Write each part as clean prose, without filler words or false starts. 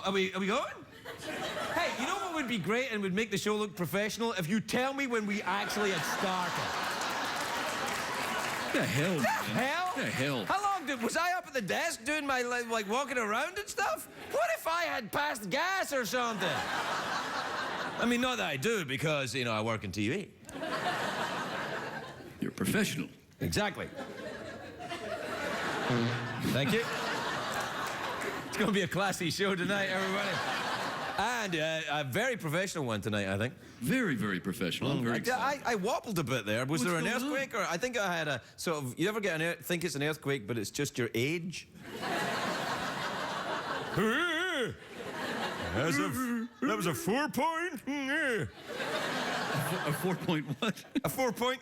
Are we going? Hey, you know what would be great and would make the show look professional? If you tell me when we actually had started. The hell, man. Hell? The hell. How long was I up at the desk doing my, like, walking around and stuff? What if I had passed gas or something? I mean, not that I do, because, you know, I work in TV. You're a professional. Exactly. Thank you. It's going to be a classy show tonight, everybody. And a very professional one tonight, I think. Very, very professional. I'm very excited. I wobbled a bit there. Was What's there an going earthquake? Or I think I had a sort of... You ever get think it's an earthquake, but it's just your age? That was a 4-point... A 4-point what? A 4-point...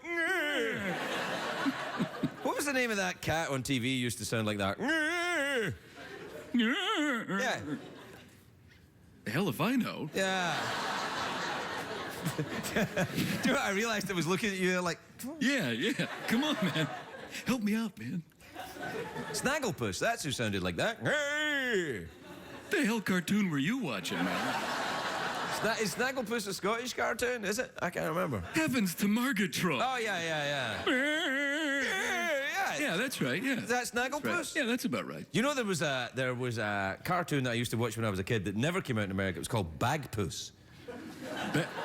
What was the name of that cat on TV used to sound like that? Yeah. The hell if I know. Yeah. Do you know what? I realized I was looking at you like... Yeah. Come on, man. Help me out, man. Snagglepuss, that's who sounded like that. Hey! The hell cartoon were you watching, man? Is Snagglepuss a Scottish cartoon? Is it? I can't remember. Heavens to Margatrot. Oh, yeah. Yeah, that's right, yeah. Is that Snagglepuss? That's right. Yeah, that's about right. You know, there was a cartoon that I used to watch when I was a kid that never came out in America. It was called Bagpuss.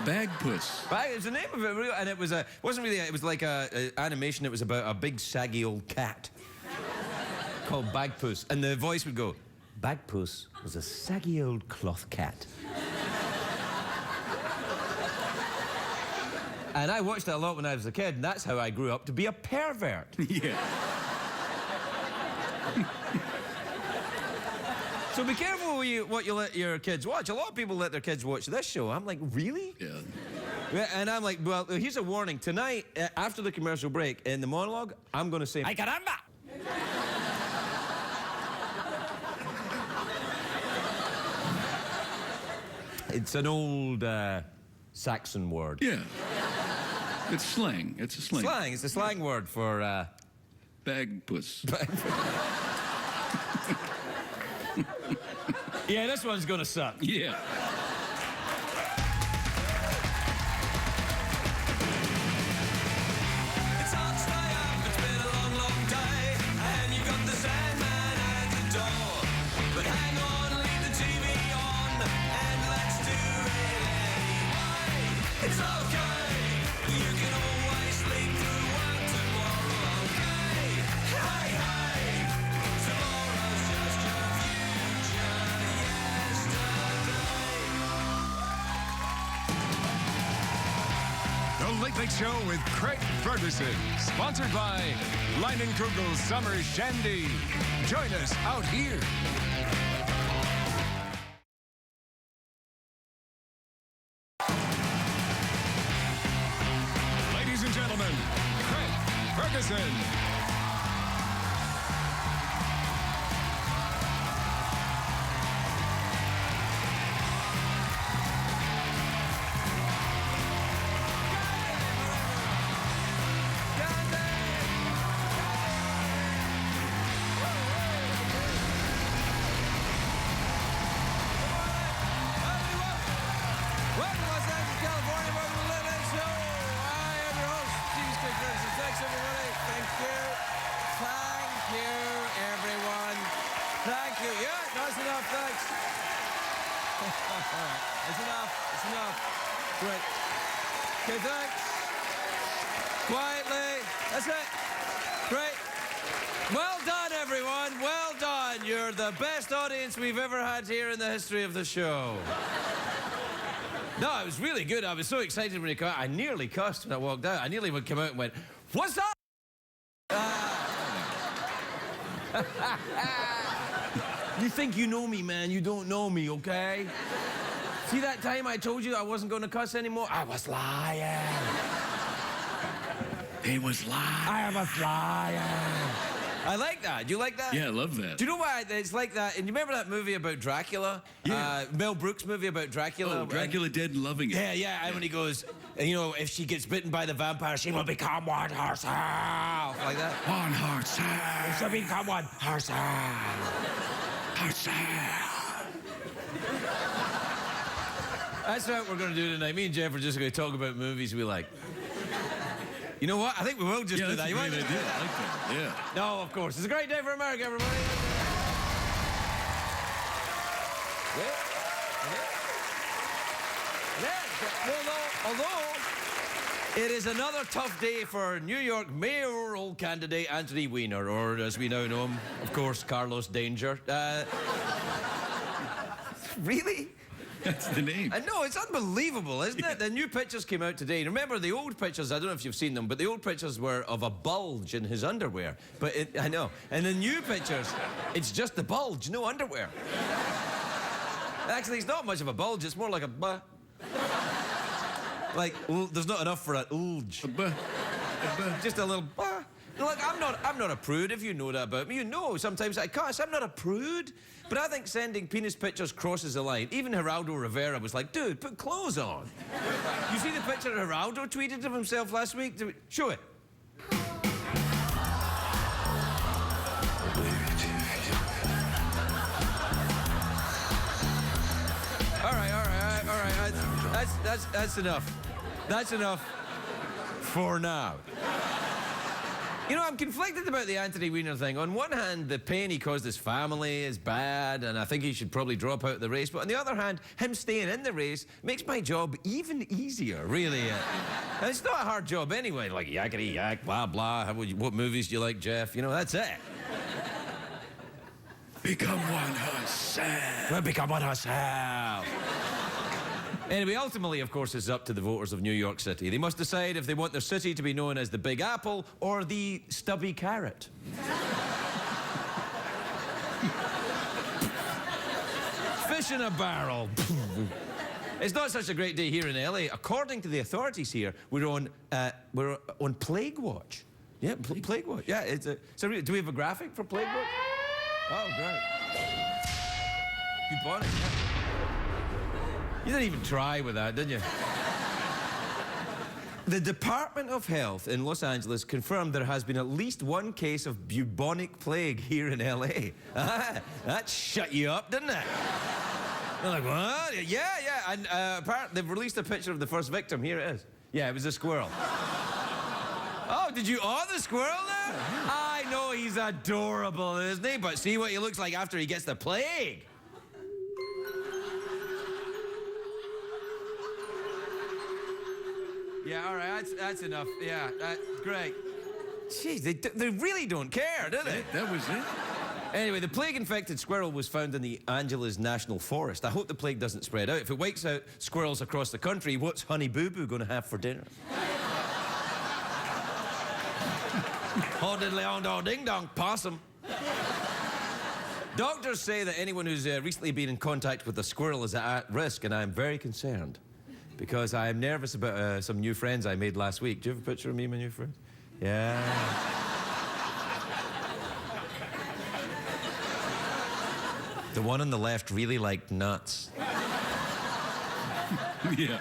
Bagpuss. It was the name of it, really, and it wasn't really. It was like a animation. It was about a big saggy old cat called Bagpuss, and the voice would go, "Bagpuss was a saggy old cloth cat." And I watched that a lot when I was a kid, and that's how I grew up to be a pervert. Yeah. So be careful what you let your kids watch. A lot of people let their kids watch this show. I'm like, really? Yeah. And I'm like, well, here's a warning. Tonight, after the commercial break, in the monologue, I'm going to say, "Ay caramba!" It's an old Saxon word. Yeah. It's slang. It's a slang. Slang. It's a slang word for... Bagpuss. Yeah, this one's gonna suck. Yeah. It's hard to stay up, it's been a long, long day, and you got the Sandman at the door. But hang on, leave the TV on, and let's do it anyway. It's okay, you can always sleep through work tomorrow, okay? Hey, tomorrow's just your future yesterday. The Late Late Show with Craig Ferguson, sponsored by Leinenkugel's Summer Shandy. Join us out here. Ladies and gentlemen, Craig Ferguson. Welcome to Los Angeles, California. Welcome to the Late Late Show. I am your host, Steve Ferguson. Thanks, everybody. Thank you. Thank you, everyone. Thank you. Yeah, that's enough. Thanks. That's enough. That's enough. Great. Okay, thanks. Quietly. That's it. Great. Well done, everyone. Well done. You're the best audience we've ever had here in the history of the show. No, it was really good. I was so excited when he came out. I nearly cussed when I walked out. I nearly would come out and went, "What's up?" You think you know me, man. You don't know me, okay? See that time I told you I wasn't going to cuss anymore? I was lying. He was lying. I was lying. I like that. Do you like that? Yeah, I love that. Do you know why it's like that? And you remember that movie about Dracula? Yeah. Mel Brooks movie about Dracula? Oh, Dracula Dead and Loving It. Yeah. And when he goes, you know, if she gets bitten by the vampire, she will become one herself. Like that. One herself. She'll become one herself. Herself. That's what we're going to do tonight. Me and Jeff are just going to talk about movies we like. You know what? I think we will just do that. That's a great idea. I like that. Yeah. No, of course. It's a great day for America, everybody. Although it is another tough day for New York mayoral candidate Anthony Weiner, or as we now know him, of course, Carlos Danger. Really? That's the name. I know, it's unbelievable, isn't it? The new pictures came out today. Remember, the old pictures, I don't know if you've seen them, but the old pictures were of a bulge in his underwear. But I know. And the new pictures, it's just the bulge, no underwear. Actually, it's not much of a bulge, it's more like a like, there's not enough for an ulge. Just a little Look, I'm not a prude, if you know that about me. You know, sometimes I cuss. I'm not a prude. But I think sending penis pictures crosses the line. Even Geraldo Rivera was like, dude, put clothes on. You see the picture Geraldo tweeted of himself last week? Show it. All right. That's enough. That's enough for now. You know, I'm conflicted about the Anthony Weiner thing. On one hand, the pain he caused his family is bad, and I think he should probably drop out of the race. But on the other hand, him staying in the race makes my job even easier, really. And it's not a hard job anyway. Like, yakety yak, blah, blah. What movies do you like, Jeff? You know, that's it. Become one herself. Well, become one herself. Anyway, ultimately, of course, it's up to the voters of New York City. They must decide if they want their city to be known as the Big Apple or the Stubby Carrot. Fish in a barrel. It's not such a great day here in LA. According to the authorities here, we're on Plague Watch. Yeah, Plague Watch. Yeah, do we have a graphic for Plague Watch? Oh, great. Good morning. Yeah. You didn't even try with that, did you? The Department of Health in Los Angeles confirmed there has been at least one case of bubonic plague here in LA. That shut you up, didn't it? They're like, what? Yeah. And apparently they've released a picture of the first victim. Here it is. Yeah, it was a squirrel. Oh, did you own the squirrel there? I know he's adorable, isn't he? But see what he looks like after he gets the plague. Yeah, all right, that's enough. Yeah, that's great. Jeez, they really don't care, do they? That was it. Anyway, the plague-infected squirrel was found in the Angeles National Forest. I hope the plague doesn't spread out. If it wipes out squirrels across the country, what's Honey Boo Boo going to have for dinner? Oh, diddly-on-do, ding-dong, possum. Doctors say that anyone who's recently been in contact with a squirrel is at risk, and I'm very concerned. Because I am nervous about some new friends I made last week. Do you have a picture of me and my new friends? Yeah. The one on the left really liked nuts. Yeah.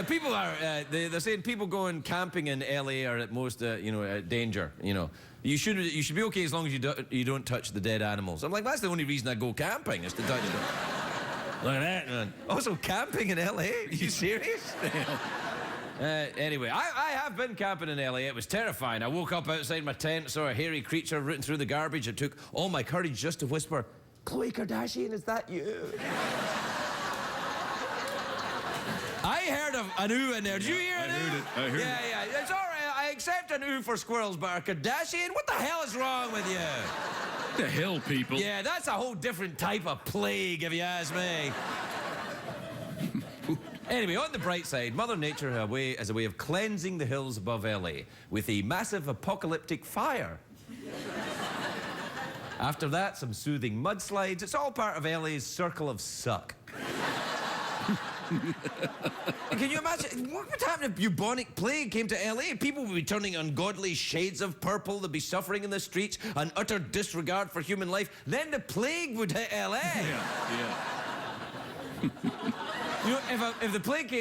People are, they're saying people going camping in LA are at most, danger, you know. You should be okay as long as you don't touch the dead animals. I'm like, that's the only reason I go camping, is to touch them. Look at that, man. Also, camping in LA? Are you serious? Anyway, I have been camping in LA. It was terrifying. I woke up outside my tent, saw a hairy creature rooting through the garbage. It took all my courage just to whisper, Khloe Kardashian, is that you? I heard of an ooh in there. Did you hear an ooh? I heard it. Yeah. It's all right. I accept an ooh for squirrels, but a Kardashian? What the hell is wrong with you? The hell, people. Yeah, that's a whole different type of plague, if you ask me. Anyway, on the bright side, Mother Nature has a way of cleansing the hills above LA with a massive apocalyptic fire. After that, some soothing mudslides. It's all part of LA's circle of suck. Can you imagine what would happen if bubonic plague came to LA? People would be turning ungodly shades of purple. They'd be suffering in the streets, an utter disregard for human life. Then the plague would hit LA. Yeah. You know, if the plague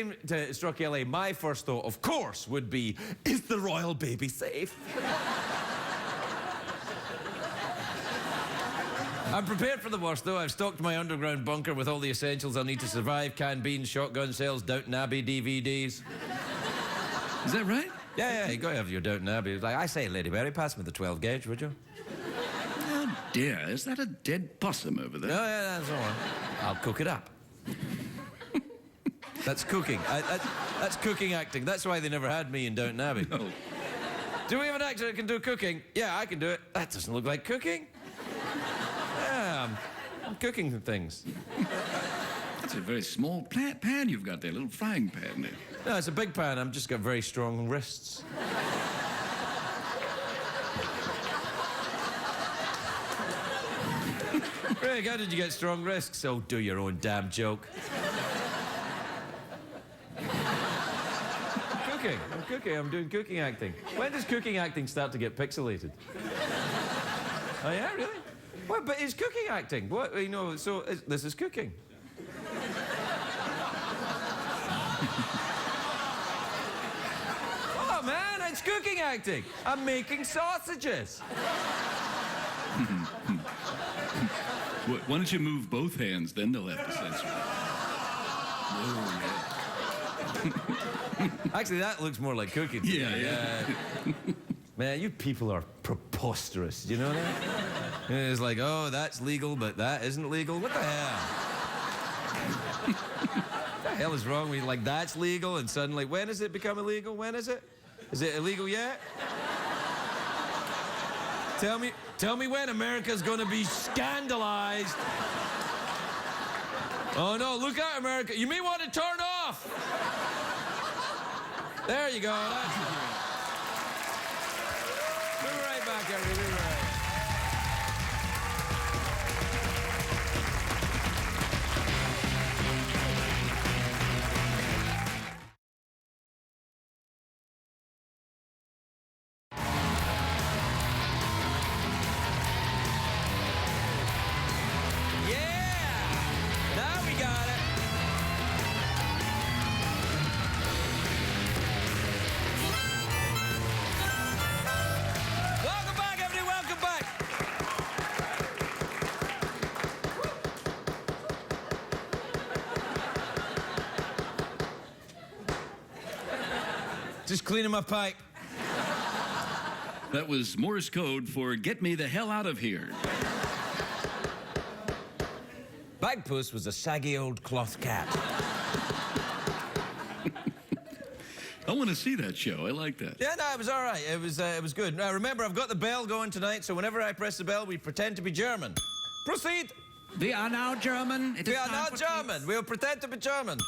struck LA, my first thought, of course, would be, is the royal baby safe? I'm prepared for the worst, though. I've stocked my underground bunker with all the essentials I'll need to survive. Canned beans, shotgun shells, Downton Abbey DVDs. Is that right? Yeah, you gotta have your Downton Abbey. It's like, I say, Lady Mary, pass me the 12 gauge, would you? Oh, dear. Is that a dead possum over there? No, yeah, that's all right. I'll cook it up. That's cooking. That's cooking acting. That's why they never had me in Downton Abbey. Oh. Do we have an actor that can do cooking? Yeah, I can do it. That doesn't look like cooking. Yeah, I'm cooking things. That's a very small pan you've got there, a little frying pan there. No, it's a big pan. I've just got very strong wrists. Greg, how did you get strong wrists? Oh, do your own damn joke. I'm cooking. I'm doing cooking acting. When does cooking acting start to get pixelated? Oh, yeah, really? What, but it's cooking acting. What, you know, so this is cooking. Oh, man, it's cooking acting. I'm making sausages. Why don't you move both hands, then they'll have to censor it. Oh, yeah. Actually, that looks more like cooking. Yeah. Man, you people are preposterous. Do you know that? It's like, oh, that's legal, but that isn't legal. What the hell? What the hell is wrong with you? Like, that's legal, and suddenly, when has it become illegal? When is it? Is it illegal yet? Tell me when America's gonna be scandalized. Oh no, look out, America. You may want to turn off. There you go. That's it. We'll be right back, everybody. We'll be right back. Just cleaning my pipe. That was Morse code for get me the hell out of here. Bagpuss was a saggy old cloth cat. I want to see that show. I like that. Yeah, no, it was all right. It was good. Now, remember, I've got the bell going tonight, so whenever I press the bell, we pretend to be German. Proceed. We are now German. We are not German. We'll pretend to be German.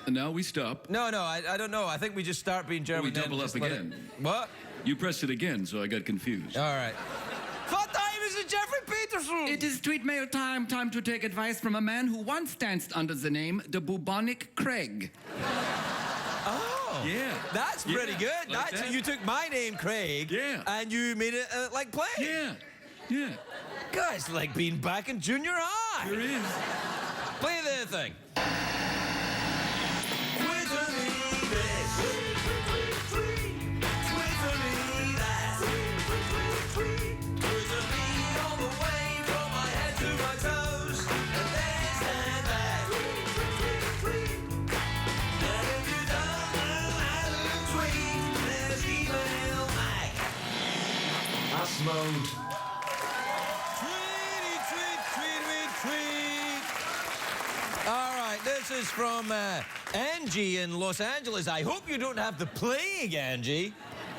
And now we stop. No, I don't know. I think we just start being German. We double up again. What? You pressed it again, so I got confused. All right. What time is it, Jeffrey Peterson? It is tweet mail time. Time to take advice from a man who once danced under the name the bubonic Craig. Oh. Yeah. That's pretty good. Like That's that. You took my name, Craig. Yeah. And you made it like play. Yeah. Guys, like being back in junior high. There is. Play the thing. Mode. Tweet. All right, this is from Angie in Los Angeles. I hope you don't have the plague, Angie.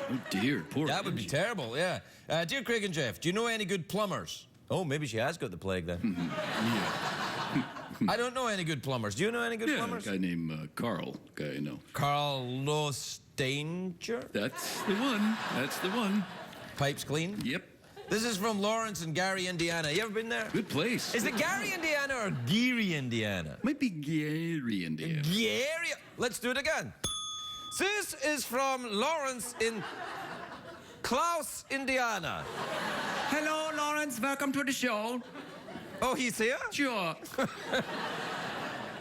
Oh, dear. Poor That would be terrible, yeah. Dear Craig and Jeff, do you know any good plumbers? Oh, maybe she has got the plague then. Yeah. I don't know any good plumbers. Do you know any good plumbers? A guy named Carl. Guy I know. Carlos Danger? That's the one. That's the one. Pipes clean? Yep. This is from Lawrence and Gary, Indiana. You ever been there? Good place. Is it Gary, Indiana or Geary, Indiana? Might be Gary, Indiana. Gary. Let's do it again. This is from Lawrence in Klaus, Indiana. Hello, Lawrence. Welcome to the show. Oh, he's here? Sure.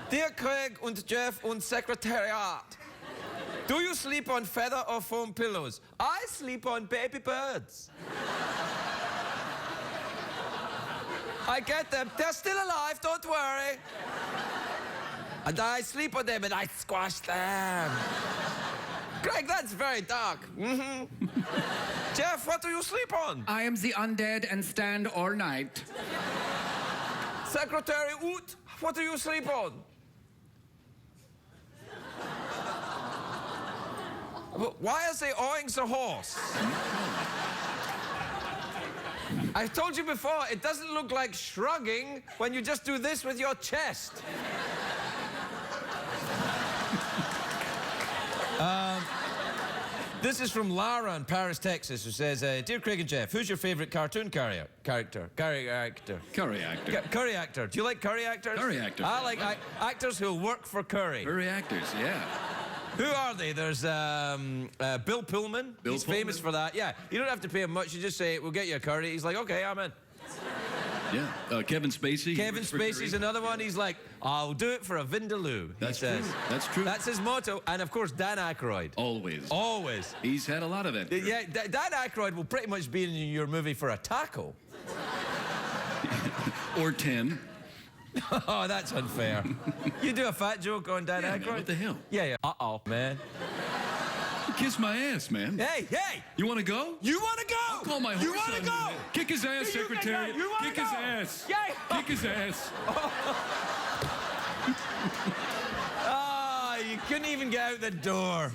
Dear Craig and Jeff and Secretariat, do you sleep on feather or foam pillows? I sleep on baby birds. I get them. They're still alive, don't worry. And I sleep on them and I squash them. Craig, that's very dark. Jeff, what do you sleep on? I am the undead and stand all night. Secretary Oot, what do you sleep on? Why is he awing the horse? I've told you before, it doesn't look like shrugging when you just do this with your chest. This is from Lara in Paris, Texas, who says, Dear Craig and Jeff, who's your favorite cartoon character? Curry actor. Curry actor. Curry actor. Do you like curry actors? Curry actors. I like actors who'll work for Curry. Curry actors, yeah. Who are they? There's Bill Pullman. He's famous for that. Yeah, you don't have to pay him much. You just say, we'll get you a curry. He's like, okay, I'm in. Yeah. Kevin Spacey. Kevin Spacey's another one. He's like, I'll do it for a Vindaloo. That's true. That's true. That's his motto. And of course, Dan Aykroyd. Always. Always. He's had a lot of it. Yeah, Dan Aykroyd will pretty much be in your movie for a taco. Or 10. Oh, that's unfair. You do a fat joke on Dan Aykroyd? Man, what the hell? Yeah. Uh-oh, man. Kiss my ass, man. Hey! You want to go? You want to go? I'll call my horse. You want to go? Kick his ass, Secretary. You wanna Kick go? his ass. Yeah. Kick his ass. Oh, you couldn't even get out the door.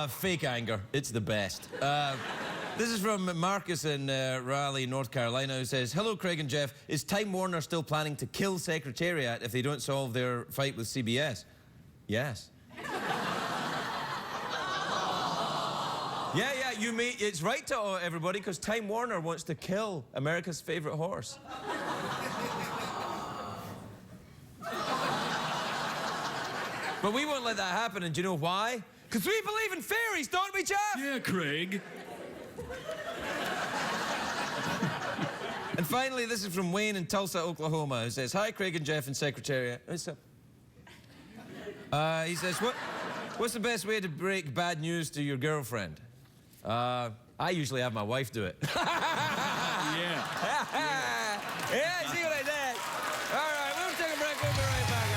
Fake anger. It's the best. This is from Marcus in Raleigh, North Carolina, who says, Hello, Craig and Jeff. Is Time Warner still planning to kill Secretariat if they don't solve their fight with CBS? Yes. Yeah, it's right to everybody, because Time Warner wants to kill America's favorite horse. But we won't let that happen, and do you know why? Because we believe in fairies, don't we, Jeff? Yeah, Craig. And finally, this is from Wayne in Tulsa, Oklahoma, who says, Hi, Craig and Jeff and Secretariat. What's up? He says, what's the best way to break bad news to your girlfriend? I usually have my wife do it. Yeah. Yeah, see what I did? All right, we'll take a break. We'll be right back.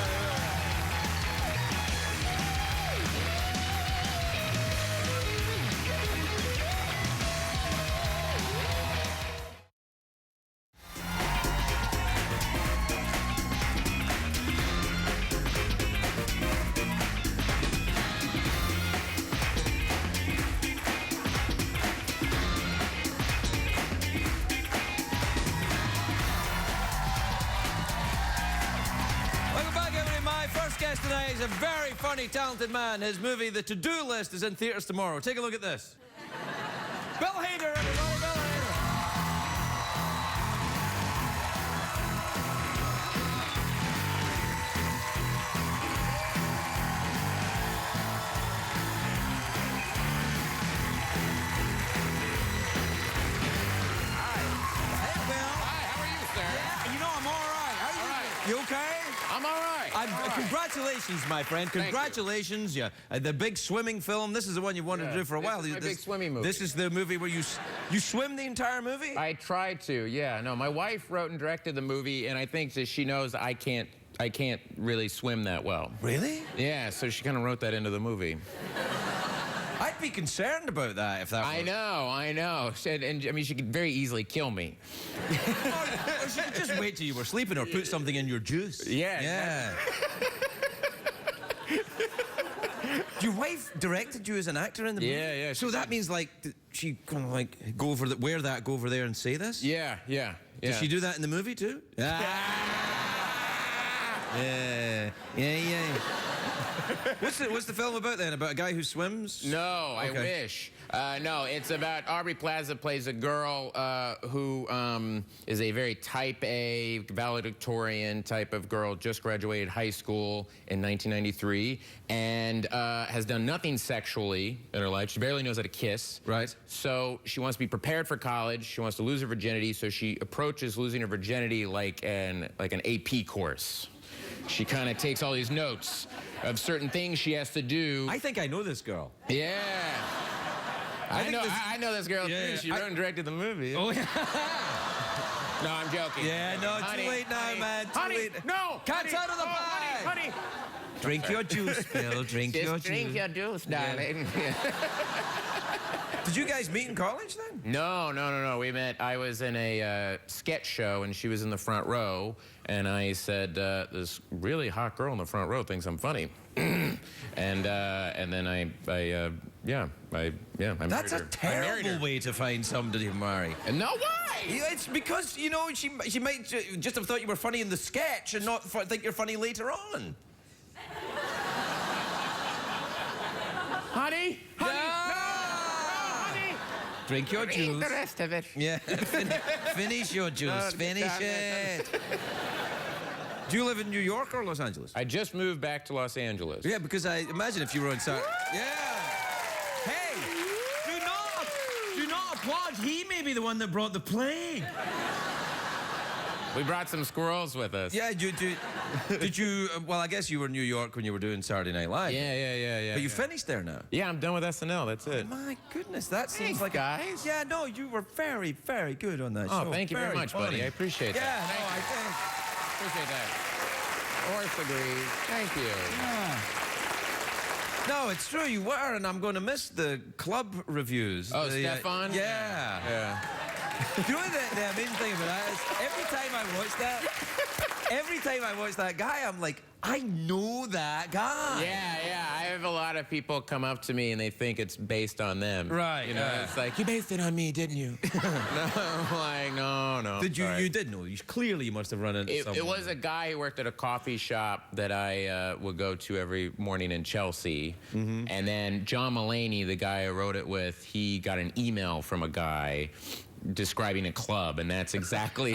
Guest tonight is a very funny, talented man. His movie, The To-Do List, is in theaters tomorrow. Take a look at this. Bill Hader, everybody, Bill Hader. Hi. Hey, Bill. Hi, how are you, sir? Yeah, you know, I'm all right. How are you? You okay? I'm all right. Congratulations, my friend. Congratulations. Yeah, the big swimming film. This is the one you wanted to do for a while. This is my big swimming movie. This is the movie where you swim the entire movie? I tried to, yeah. No, my wife wrote and directed the movie, and I think that she knows I can't really swim that well. Really? Yeah, so she kind of wrote that into the movie. I'd be concerned about that if that was... I know. And I mean, she could very easily kill me. Or she could just wait till you were sleeping or put something in your juice. Yeah. Your wife directed you as an actor in the movie? Yeah. So that means, like, she kind of, like, go over there and say this? Yeah. Did she do that in the movie, too? Yeah. What's the film about, then? About a guy who swims? No, Okay. I wish. No, it's about Aubrey Plaza plays a girl who is a very type A, valedictorian type of girl, just graduated high school in 1993, and has done nothing sexually in her life. She barely knows how to kiss. Right. So she wants to be prepared for college. She wants to lose her virginity, so she approaches losing her virginity like an AP course. She kind of takes all these notes of certain things she has to do. I think I know this girl. Yeah. I think know this girl too. She wrote and directed the movie. Oh, yeah. No, I'm joking. Yeah, no, Honey, too late now, honey, man. Too honey, late. no. Cat's honey, out of the oh, bag. honey. Drink your juice, Bill. Drink your Just drink juice. your juice, darling. Did you guys meet in college then? No. We met. I was in a sketch show, and she was in the front row. And I said, "This really hot girl in the front row thinks I'm funny." and then I married That's a her. I married terrible her. way to find somebody to marry. And no, why? It's because, you know, she might just have thought you were funny in the sketch and not think you're funny later on. Honey? Honey? Yeah. No, honey? Drink your Drink juice. the rest of it. Yeah, finish your juice. Finish God, it. Do you live in New York or Los Angeles? I just moved back to Los Angeles. Yeah, because I imagine if you were on Saturday. Yeah. Hey, do not applaud. He may be the one that brought the plague. We brought some squirrels with us. Yeah, did you? Well, I guess you were in New York when you were doing Saturday Night Live. Yeah. But you finished there now. Yeah, I'm done with SNL. That's it. My goodness, that seems Thanks, like guys. Yeah, no, you were very, very good on that Oh, show. thank you very much, funny. buddy. I appreciate Yeah, that. no, Thank I you. think. Appreciate that. Horse agrees. Thank you. No, it's true, you were, and I'm going to miss the club reviews. Oh, The, Stefan? Yeah. Yeah. You know the amazing thing about that is every time I watch that guy, I'm like, I know that guy. Yeah. I have a lot of people come up to me and they think it's based on them. Right, You know, yeah. it's like, you based it on me, didn't you? No, I'm like, no. Did you? sorry. You did know. You clearly must have run into someone. It was a guy who worked at a coffee shop that I would go to every morning in Chelsea. And then John Mulaney, the guy I wrote it with, he got an email from a guy describing a club, and that's exactly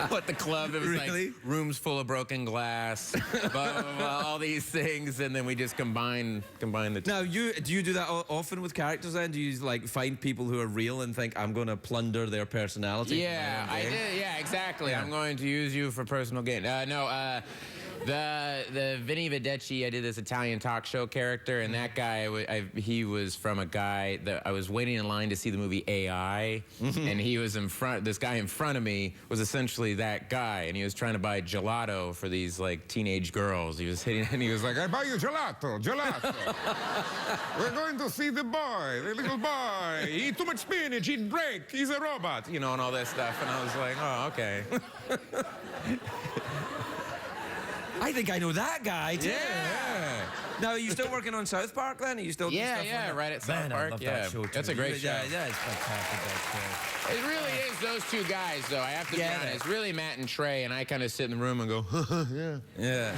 what the club. It was Really? like rooms full of broken glass, blah, blah, blah, all these things, and then we just combine the two. Now, do you do that often with characters then? Do you like find people who are real and think, I'm going to plunder their personality? Yeah, I did. Yeah, exactly. Yeah. I'm going to use you for personal gain. The Vinny Vedecci, I did this Italian talk show character, and that guy, he was from a guy that I was waiting in line to see the movie AI, and he was in front. This guy in front of me was essentially that guy, and he was trying to buy gelato for these like teenage girls. He was hitting, and he was like, I buy you gelato. We're going to see the boy, the little boy. He eat too much spinach, he'd break. He's a robot. you know, and all this stuff, and I was like, oh, okay. I think I know that guy too. Yeah. Now, are you still working on South Park then? Are you still doing stuff on Yeah, that? right at South Man, I Park. love Yeah, that show too. that's a great show. Yeah, it's fantastic. That show. It really is those two guys, though. I have to be Yeah. honest. Really, Matt and Trey, and I kind of sit in the room and go, Yeah.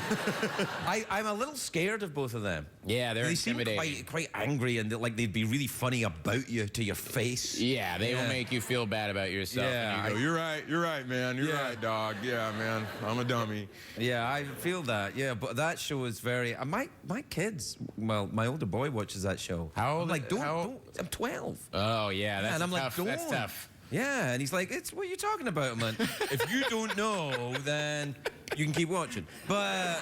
I'm a little scared of both of them. yeah, they're They seem intimidating. quite angry and like they'd be really funny about you to your face. Yeah, they will Yeah. make you feel bad about yourself. Yeah, and you go, You're right, man. You're Yeah. right, dog. Yeah, man. I'm a dummy. Yeah, I feel that. Yeah, but that show is very. My kids. Well, my older boy watches that show. How old I'm like, is- don't. how- I'm 12. oh, yeah, that's and I'm tough. like, That's don't. tough. Yeah, and he's like, "It's what are you talking about, man? If you don't know, then you can keep watching." But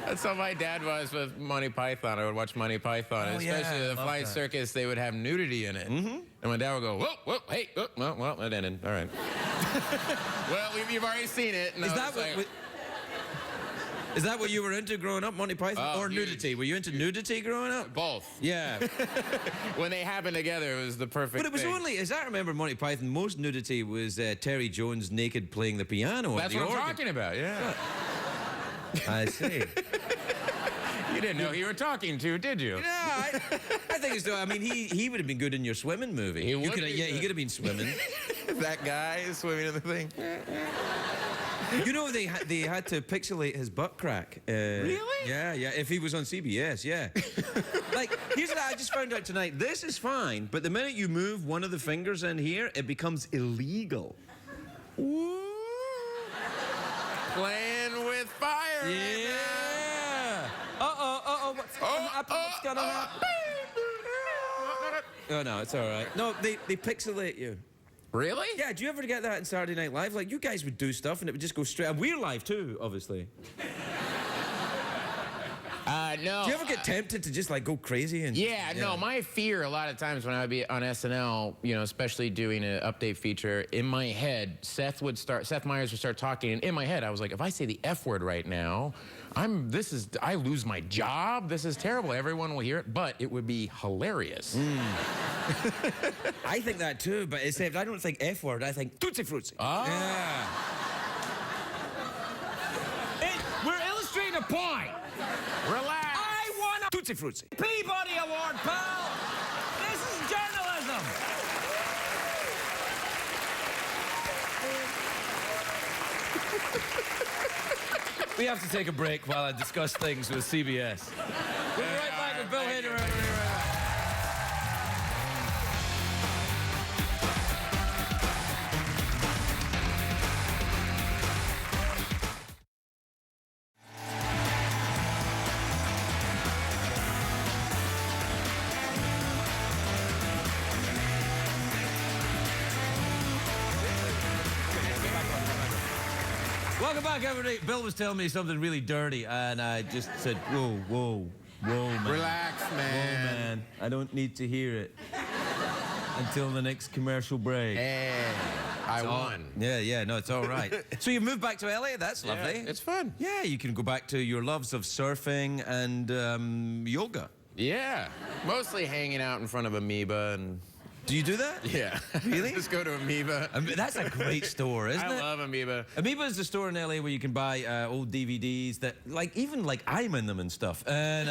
That's how my dad was with Monty Python. I would watch Monty Python, Oh, yeah, especially I the love Fly that. Circus. They would have nudity in it, and my dad would go, "Whoa, hey, well, that ended. All right." Well, you've already seen it. And I is was that like, what? Is that what you were into growing up, Monty Python, Oh, or huge. nudity? Were you into nudity growing up? both? Yeah, When they happened together, it was the perfect. but it was thing. only, as I remember, Monty Python. Most nudity was Terry Jones naked playing the piano. That's at the what I'm organ. talking about. Yeah. I see. You didn't know who you were talking to, did you? Yeah, I think it's. I mean, he would have been good in your swimming movie. He You would could have- be yeah, he good. could have been swimming. That guy is swimming in the thing. You know, they had to pixelate his butt crack. Really? Yeah. If he was on CBS, yeah. Like, here's what I just found out tonight. This is fine, but the minute you move one of the fingers in here, it becomes illegal. Playing with fire. Yeah. Uh-oh. What's gonna happen? What's gonna happen? Oh, no, it's all right. No, they pixelate you. Really? Yeah, do you ever get that in Saturday Night Live? Like, you guys would do stuff and it would just go straight. And we're live too, obviously. No. Do you ever get tempted to just like go crazy and? Yeah, no, my fear a lot of times when I would be on SNL, you know, especially doing an update feature, in my head, Seth Meyers would start talking, and in my head, I was like, if I say the F word right now, I lose my job. This is terrible. Everyone will hear it, but it would be hilarious. I think that too, but except I don't think F word, I think Tootsie Fruitsie. Oh. Yeah. We're illustrating a point. Relax. I want a Tootsie Fruitsie. Peabody Award, pal. This is journalism. We have to take a break while I discuss things with CBS. We'll be right back with Bill Hader. Welcome back, everybody. Bill was telling me something really dirty, and I just said, whoa, whoa, whoa, man. Relax, Whoa, man. man. I don't need to hear it until the next commercial break. Hey, I won. Yeah, no, it's all right. So you've moved back to LA? That's lovely. It's fun. Yeah, you can go back to your loves of surfing and yoga. Yeah, mostly hanging out in front of Amoeba and... Do you do that? Yeah. Really? Just go to Amoeba. That's a great store, isn't it? I love Amoeba. Amoeba is the store in LA where you can buy old DVDs that, even I'm in them and stuff, and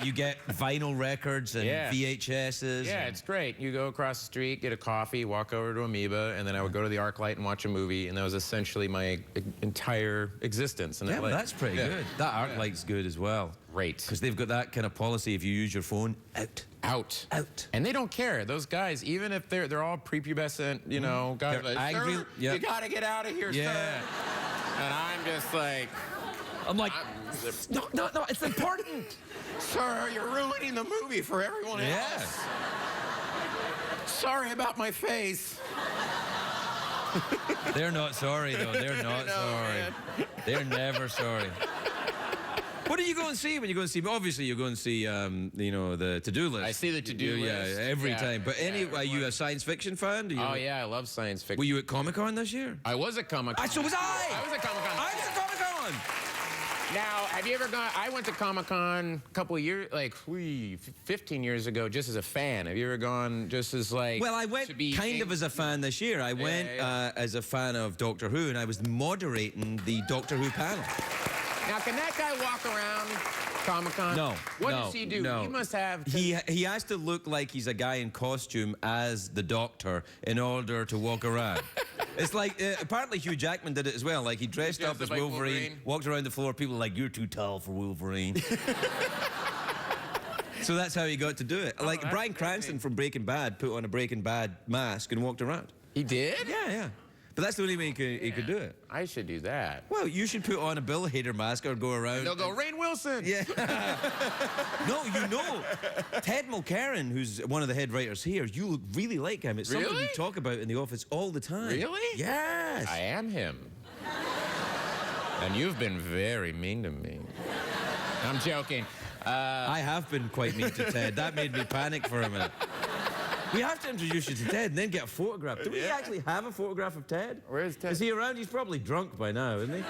you get vinyl records and VHSs. Yeah, it's great. You go across the street, get a coffee, walk over to Amoeba, and then I would go to the ArcLight and watch a movie, and that was essentially my entire existence. Yeah, well, that's pretty good. That ArcLight's good as well. Great. Because they've got that kind of policy. If you use your phone, out. And they don't care. Those guys, even if they're all prepubescent, you know, guys They're like, angry. "Sir, Yeah. you gotta get out of here, sir." And I'm just like, I'm like, no, it's important. "Sir, you're ruining the movie for everyone else." Sorry about my face. They're not sorry, though. They're not sorry. Man. They're never sorry. What do you go and see when you go and see? Obviously, you go and see, the to-do list. I see the to-do list. Yeah, every time. But are you a science fiction fan? Oh, yeah, I love science fiction. Were you at Comic-Con this year? I was at Comic-Con. So was I! I was at Comic-Con. I was at Comic-Con! Now, have you ever gone? I went to Comic-Con a couple of years, 15 years ago, just as a fan. Have you ever gone just as Well, I went kind of as a fan this year. I went as a fan of Doctor Who, and I was moderating the Doctor Who panel. Now, can that guy walk around Comic-Con? No. What does he do? No. He must have... He has to look like he's a guy in costume as the Doctor in order to walk around. It's like, apparently Hugh Jackman did it as well. Like, he dressed up as like Wolverine, walked around the floor, people were like, you're too tall for Wolverine. So that's how he got to do it. Like, Bryan Cranston from Breaking Bad put on a Breaking Bad mask and walked around. He did? Yeah. But that's the only way he could do it. I should do that. Well, you should put on a Bill Hader mask or go around. They'll go, Rainn Wilson! Yeah. No, Ted Mulcairn, who's one of the head writers here, you look really like him. It's something Really? you talk about in the office all the time. Really? Yes. I am him. And you've been very mean to me. I'm joking. I have been quite mean to Ted. That made me panic for a minute. We have to introduce you to Ted and then get a photograph. Do we actually have a photograph of Ted? Where is Ted? Is he around? He's probably drunk by now, isn't he?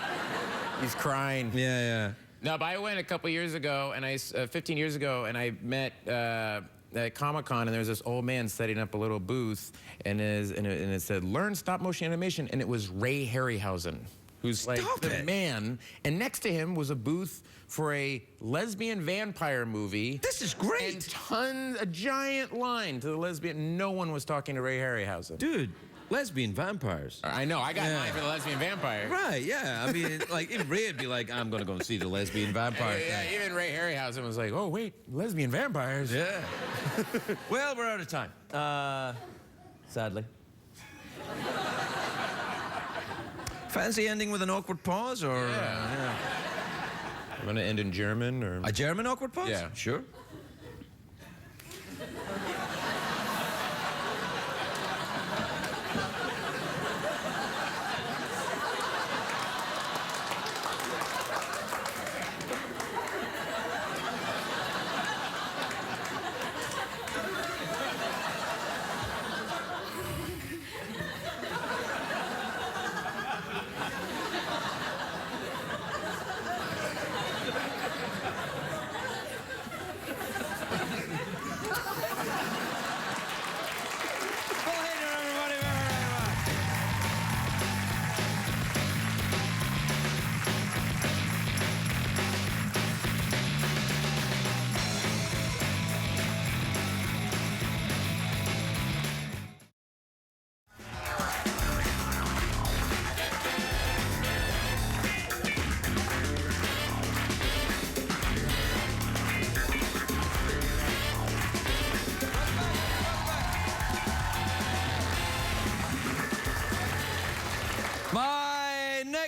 He's crying. Yeah. No, but I went a couple years ago, and 15 years ago, and I met at Comic-Con, and there was this old man setting up a little booth, and it said, "Learn stop motion animation," and it was Ray Harryhausen, who's like the man, and next to him was a booth for a lesbian vampire movie. This is great. And a giant line to the lesbian. No one was talking to Ray Harryhausen. Dude, lesbian vampires. I know, I got mine for the lesbian vampire. Right, yeah. I mean, even Ray would be like, I'm going to go and see the lesbian vampire Yeah, thing. even Ray Harryhausen was like, oh, wait, lesbian vampires. Yeah. Well, we're out of time. Sadly. Fancy ending with an awkward pause, or... Yeah. I'm going to end in German, or... A German awkward pause? Yeah. Sure.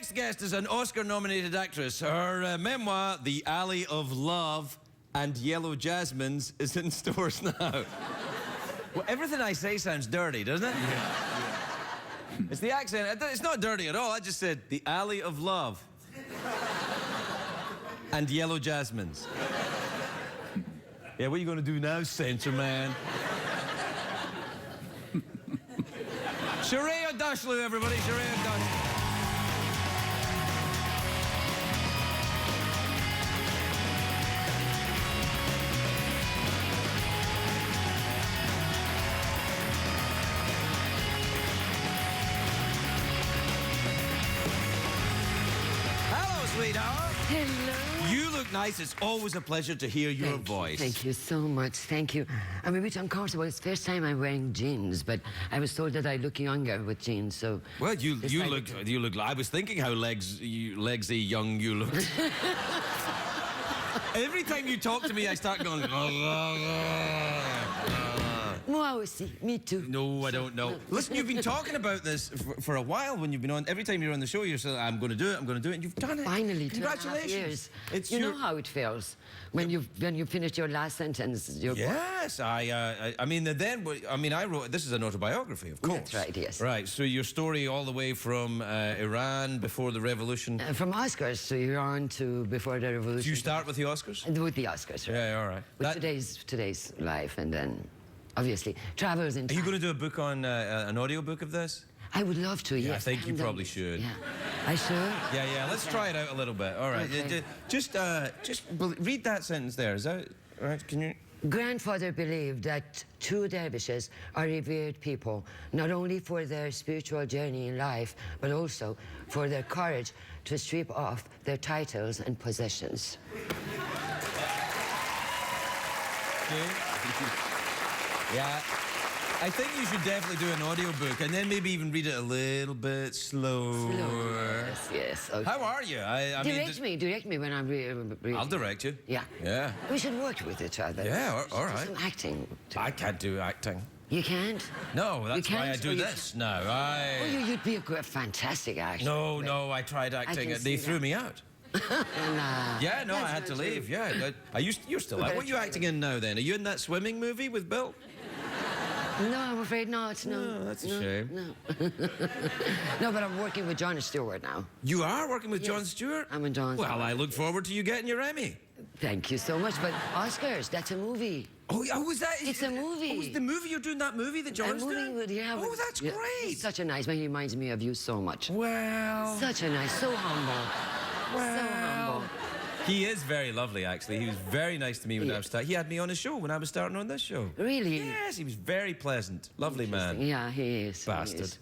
next guest is an Oscar-nominated actress. Her memoir, The Alley of Love and Yellow Jasmines, is in stores now. Well, everything I say sounds dirty, doesn't it? Yeah. It's the accent. It's not dirty at all. I just said The Alley of Love and Yellow Jasmines. Yeah, what are you going to do now, censor man? Shohreh Aghdashloo, everybody. Shohreh Aghdashloo. Hello, sweetheart. Hello. You look nice. It's always a pleasure to hear your voice. Thank you so much. Thank you. I'm a bit uncomfortable. It's the first time I'm wearing jeans, but I was told that I look younger with jeans, so... Well, you look. I was thinking how legsy young you look. Every time you talk to me, I start going. Moi aussi. Me too. No, I don't know. Listen, you've been talking about this for a while when you've been on. Every time you're on the show, you're saying, I'm going to do it, I'm going to do it, and you've done it. Finally, 2.5 Congratulations. years. It's you know how it feels when you finished your last sentence. Yes, I mean, I wrote, this is an autobiography, of course. That's right, yes. Right, so your story all the way from Iran before the revolution. From Oscars to Iran to before the revolution. Do you start with the Oscars? With the Oscars, right? Yeah, all right. With today's life, and then, obviously, travels in Are time. you going to do a book on, an audio book of this? I would love to, yes. I think you haven't done probably this. should. Yeah. I should? Yeah, let's try it out a little bit. All right. Okay. Just read that sentence there. Is that all right? Can you? Grandfather believed that true dervishes are revered people, not only for their spiritual journey in life, but also for their courage to strip off their titles and possessions. Yeah. I think you should definitely do an audiobook and then maybe even read it a little bit slower. Yes. Okay. How are you? Direct me when I'm reading. I'll direct you. Yeah. Yeah. We should work with each other. Yeah, all Do right. some acting. I can't do acting. You can't? No, that's why I can't, do or you this. No, Oh, you'd be a fantastic actor. No, I tried acting. can They see threw that. me out. Nah, Yeah, no, I that's had to not leave. true. Yeah, you're still out. What are you acting in now then? Are you in that swimming movie with Bill? No, I'm afraid not. No. Oh, that's a shame. No. No, but I'm working with Jon Stewart now. You are working with Yes, Jon Stewart? I'm with Jon Well, Stewart. I look forward to you getting your Emmy. Thank you so much. But Oscars, that's a movie. Oh, was that? It's a movie. Oh, was the movie you're doing that movie that Jon's A movie doing? with, yeah. Oh, that's yeah, great. He's such a nice man. He reminds me of you so much. Well, Such a nice, so humble. So humble. he is very lovely, actually. He was very nice to me when I was starting. He had me on his show when I was starting on this show. Really? Yes, he was very pleasant. Lovely man. Yeah, he is. He Bastard. is.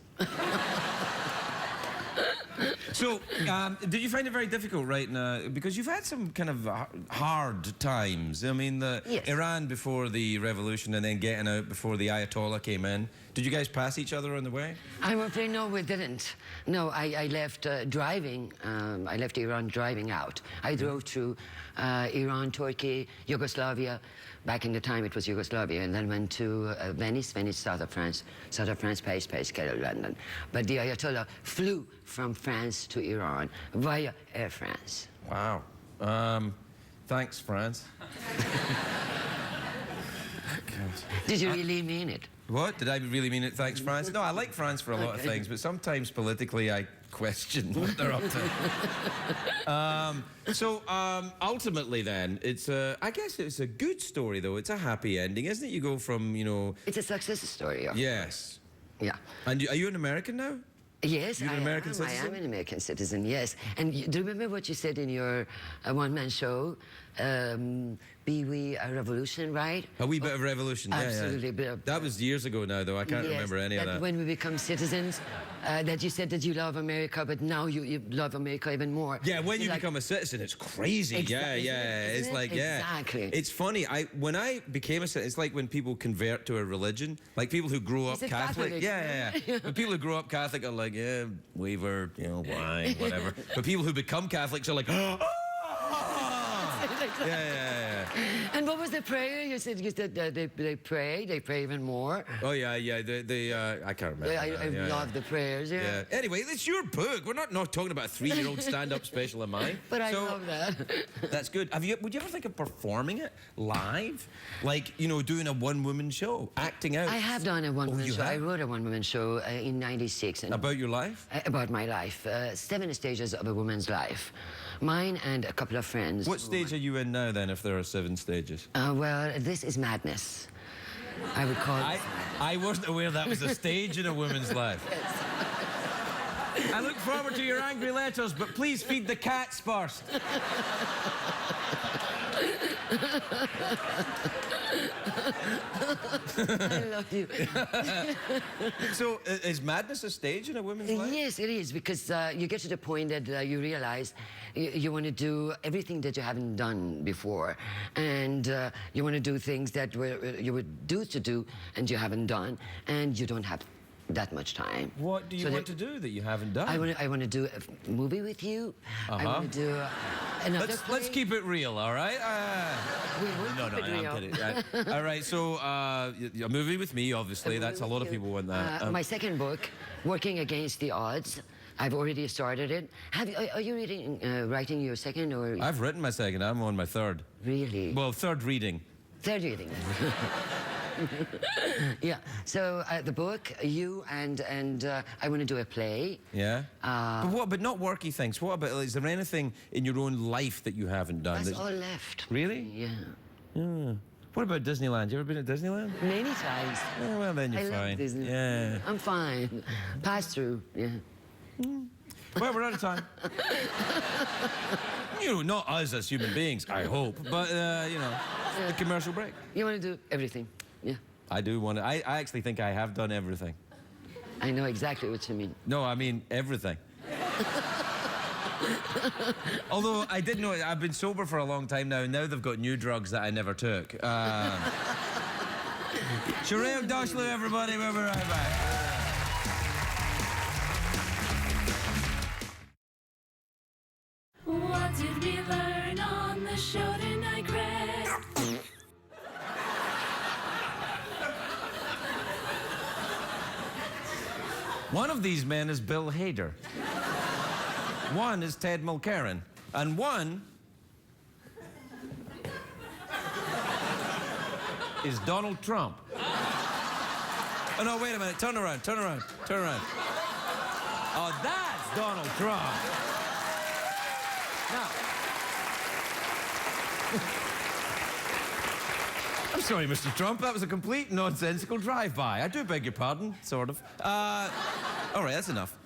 So, did you find it very difficult writing? Because you've had some kind of hard times. I mean, Yes. Iran before the revolution and then getting out before the Ayatollah came in. Did you guys pass each other on the way? I'm afraid no, we didn't. No, I left driving. I left Iran driving out. I drove through Iran, Turkey, Yugoslavia. Back in the time, it was Yugoslavia, and then went to Venice, south of France, Paris, Cairo, London. But the Ayatollah flew from France to Iran via Air France. Wow. Thanks, France. Did you really mean it? What? Did I really mean it? Thanks, France? No, I like France for a lot of things, but sometimes politically I question what they're up to. So ultimately then, I guess it's a good story, though. It's a happy ending, isn't it? You go from, It's a success story. Yeah. Yes. Yeah. And are you an American now? Yes, You're an American I citizen? am an American citizen, yes. And do you remember what you said in your one-man show? Be we a revolution, right? A wee bit of revolution, Absolutely. yeah. That was years ago now, though. I can't Yes, remember any of that. When we become citizens, that you said that you love America, but now you love America even more. Yeah, when you Like- become a citizen, it's crazy. Yeah. Isn't It's it? like, Exactly. It's funny. When I became a citizen, it's like when people convert to a religion. Like people who grow up Is it Catholic. Catholic? Yeah. But people who grow up Catholic are like, yeah, waver, wine, whatever. But people who become Catholics are like, oh! Yeah. And what was the prayer? You said they pray even more. Oh, yeah. I can't remember. I love the prayers, yeah. Anyway, it's your book. We're not talking about a 3-year-old stand-up special of mine. But I love that. That's good. Would you ever think of performing it live? Like, you know, doing a one-woman show, acting out? I have done a one-woman you show. I have? wrote a one-woman show in '96. About your life? About my life. 7 stages of a woman's life. Mine and a couple of friends. What stage are you in now, then, if there are 7 stages? Well, this is madness. I would call it. I wasn't aware that was a stage in a woman's life. I look forward to your angry letters, but please feed the cats first. I love you. So, is madness a stage in a woman's life? Yes, it is, because you get to the point that you realize you want to do everything that you haven't done before. And you want to do things that you would do and you haven't done, and you don't have that much time. What do you want to do that you haven't done? I want to do a movie with you. I want to do another Let's keep it real, all right? No, keep it real. I'm kidding. All right, so a movie with me, obviously. That's a lot of people want that. My second book, Working Against the Odds. I've already started it. Are you writing your second or? I've written my second. I'm on my third. Really? Well, third reading. Third reading. Yeah. So the book, you and I want to do a play. Yeah. But not worky things. What about? Is there anything in your own life that you haven't done? That's all left. Really? Yeah. What about Disneyland? You ever been to Disneyland? Many times. Oh, well, then you're I fine. love Disney. Yeah. I'm fine. Pass through. Yeah. Well, we're out of time. You know, not us as human beings, I hope, but you know, the commercial break. You want to do everything. Yeah. I do want to. I actually think I have done everything. I know exactly what you mean. No, I mean everything. Although I did know I've been sober for a long time now, and now they've got new drugs that I never took. Shohreh Aghdashloo, everybody, we'll be right back. What did we learn on the show tonight, Greg? One of these men is Bill Hader. One is Ted Mulcairn. And one is Donald Trump. Oh, no, wait a minute. Turn around. Oh, that's Donald Trump. Now, I'm sorry, Mr. Trump. That was a complete nonsensical drive-by. I do beg your pardon, sort of. All right, that's enough.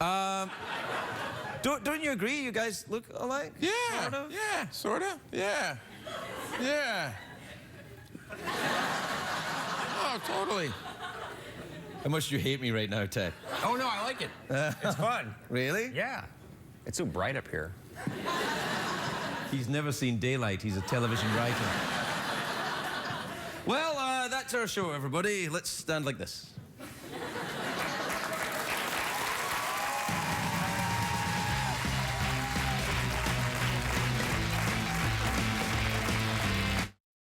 Don't you agree? You guys look alike? Yeah. Sort of? Yeah. Sort of. Yeah. Yeah. Oh, totally. How much do you hate me right now, Ted? Oh, no, I like it. It's fun. Really? Yeah. It's so bright up here. He's never seen daylight. He's a television writer. Well, that's our show, everybody. Let's stand like this.